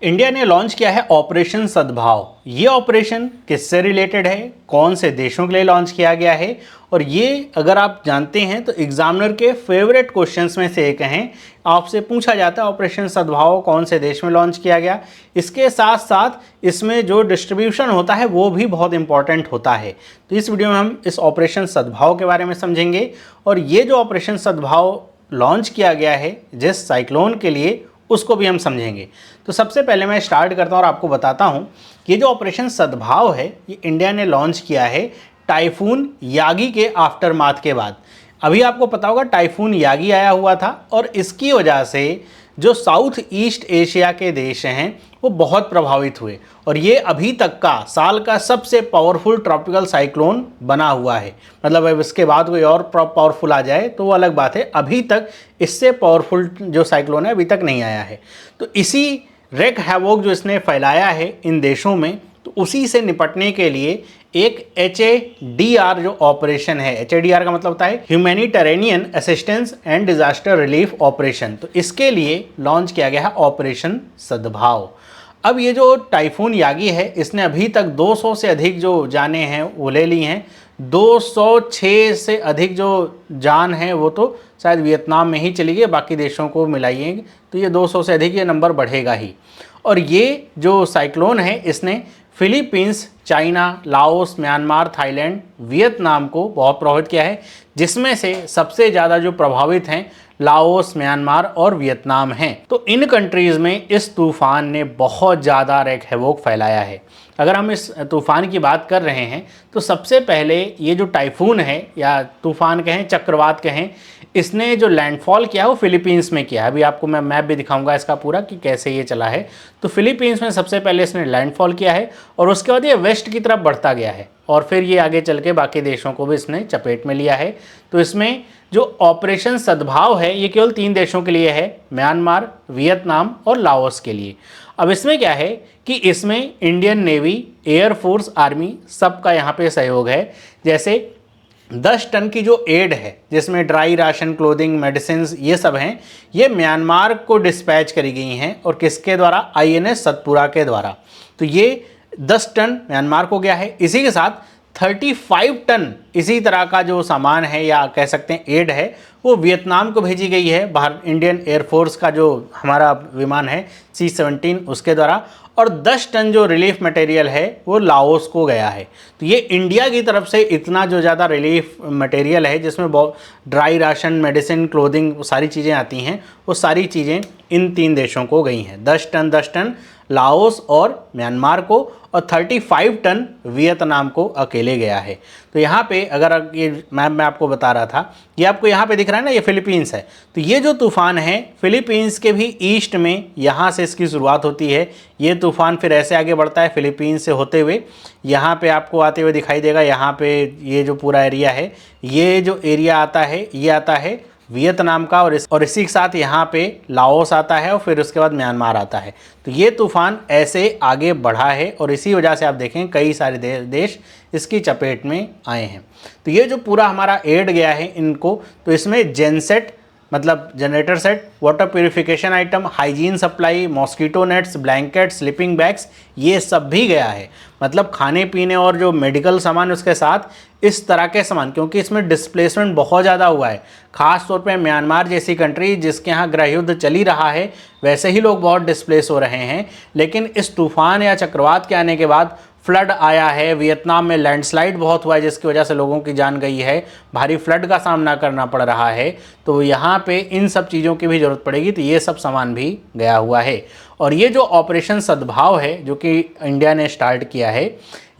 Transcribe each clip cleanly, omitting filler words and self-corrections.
India ने launch किया है ऑपरेशन सद्भाव। ये ऑपरेशन किससे रिलेटेड है, कौन से देशों के लिए लॉन्च किया गया है, और ये अगर आप जानते हैं तो एग्जामिनर के फेवरेट क्वेश्चंस में से एक हैं। आपसे पूछा जाता है ऑपरेशन सद्भाव कौन से देश में लॉन्च किया गया। इसके साथ साथ इसमें जो डिस्ट्रीब्यूशन होता है वो भी बहुत इंपॉर्टेंट होता है। तो इस वीडियो में हम इस ऑपरेशन सद्भाव के बारे में समझेंगे, और ये जो ऑपरेशन सद्भाव लॉन्च किया गया है जिस साइक्लोन के लिए, उसको भी हम समझेंगे। तो सबसे पहले मैं स्टार्ट करता हूँ और आपको बताता हूँ कि ये जो ऑपरेशन सद्भाव है ये इंडिया ने लॉन्च किया है टाइफून यागी के आफ्टरमाथ के बाद। अभी आपको पता होगा टाइफून यागी आया हुआ था, और इसकी वजह से जो साउथ ईस्ट एशिया के देश हैं वो बहुत प्रभावित हुए, और ये अभी तक का साल का सबसे पावरफुल ट्रॉपिकल साइक्लोन बना हुआ है। मतलब अब इसके बाद कोई और पावरफुल आ जाए तो वो अलग बात है, अभी तक इससे पावरफुल जो साइक्लोन है अभी तक नहीं आया है। तो इसी रेक हैवोक जो इसने फैलाया है इन देशों में, तो उसी से निपटने के लिए एक HADR जो ऑपरेशन है, HADR का मतलब होता है humanitarian assistance and disaster relief operation, तो इसके लिए लॉन्च किया गया है ऑपरेशन सद्भाव। अब ये जो टाइफून यागी है इसने अभी तक 200 से अधिक जो जानें हैं वो ले ली हैं। 206 से अधिक जो जान है वो तो शायद वियतनाम में ही चली गई, बाकी देशों को मिलाइए तो ये 200 से अधिक ये नंबर बढ़ेगा ही। और ये जो साइक्लोन है इसने Philippines, China, Laos, Myanmar, Thailand, Vietnam को बहुत प्रभावित किया है, जिसमें से सबसे ज़्यादा जो प्रभावित हैं लाओस, म्यांमार और वियतनाम हैं। तो इन कंट्रीज़ में इस तूफ़ान ने बहुत ज़्यादा रेक हैवोक फैलाया है। अगर हम इस तूफ़ान की बात कर रहे हैं तो सबसे पहले ये जो टाइफून है या तूफ़ान कहें, चक्रवात कहें, इसने जो लैंडफॉल किया है वो फिलीपींस में किया है। अभी आपको मैं मैप भी दिखाऊंगा इसका पूरा कि कैसे ये चला है। तो फिलीपींस में सबसे पहले इसने लैंडफॉल किया है, और उसके बाद ये वेस्ट की तरफ बढ़ता गया है, और फिर ये आगे चल के बाकी देशों को भी इसने चपेट में लिया है। तो इसमें जो ऑपरेशन सद्भाव है ये केवल 3 देशों के लिए है, म्यांमार, वियतनाम और लाओस के लिए। अब इसमें क्या है कि इसमें इंडियन नेवी, एयरफोर्स, आर्मी सबका यहाँ पे सहयोग है। जैसे 10 टन की जो एड है जिसमें ड्राई राशन, क्लोथिंग, मेडिसिन ये सब हैं, ये म्यांमार को डिस्पैच करी गई हैं, और किसके द्वारा? INS सतपुरा के द्वारा। तो ये 10 टन म्यांमार को गया है। इसी के साथ 35 टन इसी तरह का जो सामान है या कह सकते हैं एड है वो वियतनाम को भेजी गई है, बाहर इंडियन एयरफोर्स का जो हमारा विमान है C-17 उसके द्वारा, और 10 टन जो रिलीफ मटेरियल है वो लाओस को गया है। तो ये इंडिया की तरफ से इतना जो ज़्यादा रिलीफ मटेरियल है जिसमें बहुत ड्राई राशन, मेडिसिन, क्लोथिंग सारी चीज़ें आती हैं, वो सारी चीज़ें इन 3 देशों को गई हैं। 10 टन लाओस और म्यांमार को, और 35 टन वियतनाम को अकेले गया है। तो यहाँ पे अगर ये मैप मैं आपको बता रहा था, ये आपको यहाँ पे दिख रहा है ना, ये फिलीपींस है। तो ये जो तूफ़ान है फिलीपींस के भी ईस्ट में, यहाँ से इसकी शुरुआत होती है। ये तूफ़ान फिर ऐसे आगे बढ़ता है फिलीपींस से होते हुए, यहाँ पे आपको आते हुए दिखाई देगा। यहाँ पे ये जो पूरा एरिया है, ये जो एरिया आता है ये आता है वियतनाम का, और इसी के साथ यहाँ पे लाओस आता है, और फिर उसके बाद म्यांमार आता है। तो ये तूफ़ान ऐसे आगे बढ़ा है, और इसी वजह से आप देखें कई सारे देश इसकी चपेट में आए हैं। तो ये जो पूरा हमारा एड गया है इनको, तो इसमें जेनसेट मतलब generator set, water purification item, hygiene supply, mosquito nets, blanket, sleeping bags, ये सब भी गया है। मतलब खाने पीने और जो मेडिकल सामान उसके साथ इस तरह के सामान, क्योंकि इसमें डिस्प्लेसमेंट बहुत ज़्यादा हुआ है। ख़ास तौर पे म्यांमार जैसी कंट्री जिसके यहाँ गृह युद्ध चल ही रहा है, वैसे ही लोग बहुत डिस्प्लेस हो रहे हैं। लेकिन इस तूफ़ान या चक्रवात के आने के बाद फ्लड आया है, वियतनाम में लैंडस्लाइड बहुत हुआ है जिसकी वजह से लोगों की जान गई है, भारी फ्लड का सामना करना पड़ रहा है। तो यहाँ पे इन सब चीज़ों की भी ज़रूरत पड़ेगी, तो ये सब सामान भी गया हुआ है। और ये जो ऑपरेशन सद्भाव है जो कि इंडिया ने स्टार्ट किया है,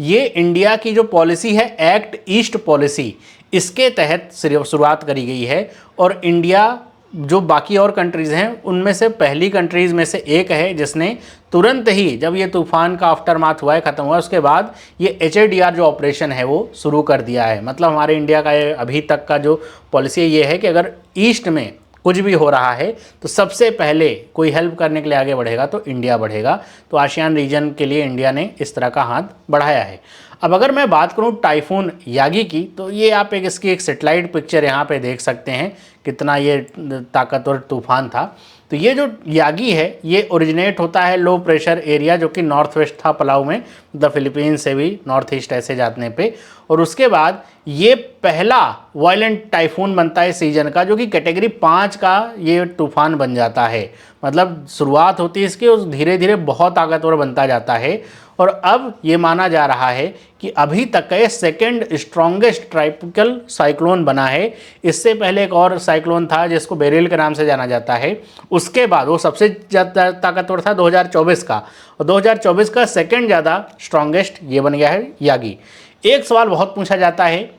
ये इंडिया की जो पॉलिसी है एक्ट ईस्ट पॉलिसी, इसके तहत शुरुआत करी गई है। और इंडिया जो बाकी और कंट्रीज़ हैं उनमें से पहली कंट्रीज़ में से एक है जिसने तुरंत ही जब ये तूफ़ान का आफ्टरमाथ हुआ है, ख़त्म हुआ है, उसके बाद ये HADR जो ऑपरेशन है वो शुरू कर दिया है। मतलब हमारे इंडिया का अभी तक का जो पॉलिसी ये है कि अगर ईस्ट में कुछ भी हो रहा है तो सबसे पहले कोई हेल्प करने के लिए आगे बढ़ेगा तो इंडिया बढ़ेगा। तो आसियान रीजन के लिए इंडिया ने इस तरह का हाथ बढ़ाया है। अब अगर मैं बात करूं टाइफून यागी की, तो ये आप इसकी एक सेटेलाइट पिक्चर यहाँ पे देख सकते हैं, कितना ये ताकतवर तूफान था। तो तो ये जो यागी है ये ओरिजिनेट होता है लो प्रेशर एरिया जो कि नॉर्थ वेस्ट था पलाऊ में, द फिलीपींस से भी नॉर्थ ईस्ट ऐसे जाने पे, और उसके बाद ये पहला वायलेंट टाइफून बनता है सीजन का जो कि कैटेगरी 5 का ये तूफान बन जाता है। मतलब शुरुआत होती है इसकी और धीरे धीरे बहुत ताकतवर बनता जाता है, और अब ये माना जा रहा है कि अभी तक का ये सेकेंड स्ट्रॉन्गेस्ट ट्रॉपिकल साइक्लोन बना है। इससे पहले एक और साइक्लोन था जिसको बेरिल के नाम से जाना जाता है, उसके बाद वो सबसे ज़्यादा ताकतवर था 2024 का, और 2024 का सेकेंड ज़्यादा स्ट्रॉन्गेस्ट ये बन गया है यागी। एक सवाल बहुत पूछा जाता है,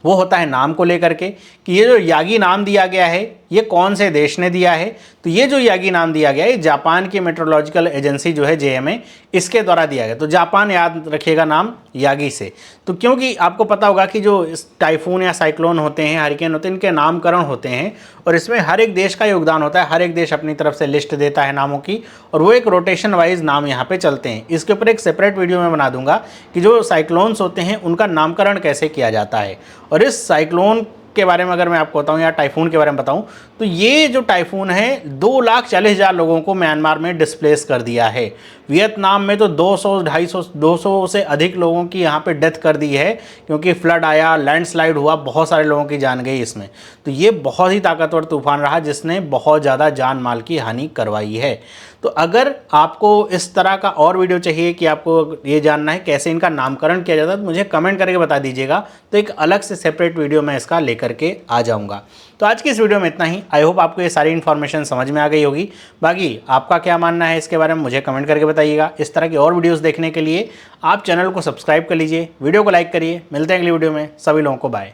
वो होता है नाम को लेकर के कि ये जो यागी नाम दिया गया है ये कौन से देश ने दिया है। तो ये जो यागी नाम दिया गया है जापान की मेट्रोलॉजिकल एजेंसी जो है JMA, इसके द्वारा दिया गया। तो जापान याद रखिएगा नाम यागी से। तो क्योंकि आपको पता होगा कि जो टाइफून या साइक्लोन होते हैं, हरिकेन होते हैं, इनके नामकरण होते हैं और इसमें हर एक देश का योगदान होता है। हर एक देश अपनी तरफ से लिस्ट देता है नामों की और वो एक रोटेशन वाइज नाम यहाँ पे चलते हैं। इसके ऊपर एक सेपरेट वीडियो में बना दूंगा कि जो साइक्लोन्स होते हैं उनका नामकरण कैसे किया जाता है। और इस साइक्लोन के बारे में अगर मैं आपको बताऊं या टाइफून के बारे में बताऊं तो ये जो टाइफून है 2,40,000 लोगों को म्यांमार में डिस्प्लेस कर दिया है। वियतनाम में तो 200 से अधिक लोगों की यहाँ पे डेथ कर दी है क्योंकि फ्लड आया, लैंडस्लाइड हुआ, बहुत सारे लोगों की जान गई इसमें। तो ये बहुत ही ताकतवर तूफान रहा जिसने बहुत ज़्यादा जान माल की हानि करवाई है। तो अगर आपको इस तरह का और वीडियो चाहिए कि आपको ये जानना है कैसे इनका नामकरण किया जाता है तो मुझे कमेंट करके बता दीजिएगा, तो एक अलग से सेपरेट वीडियो मैं इसका लेकर के आ जाऊँगा। तो आज की इस वीडियो में इतना ही। आई होप आपको ये सारी इन्फॉर्मेशन समझ में आ गई होगी। बाकी आपका क्या मानना है इसके बारे में मुझे कमेंट करके बताइएगा। इस तरह की और वीडियोस देखने के लिए आप चैनल को सब्सक्राइब कर लीजिए, वीडियो को लाइक करिए। मिलते हैं अगली वीडियो में। सभी लोगों को बाय।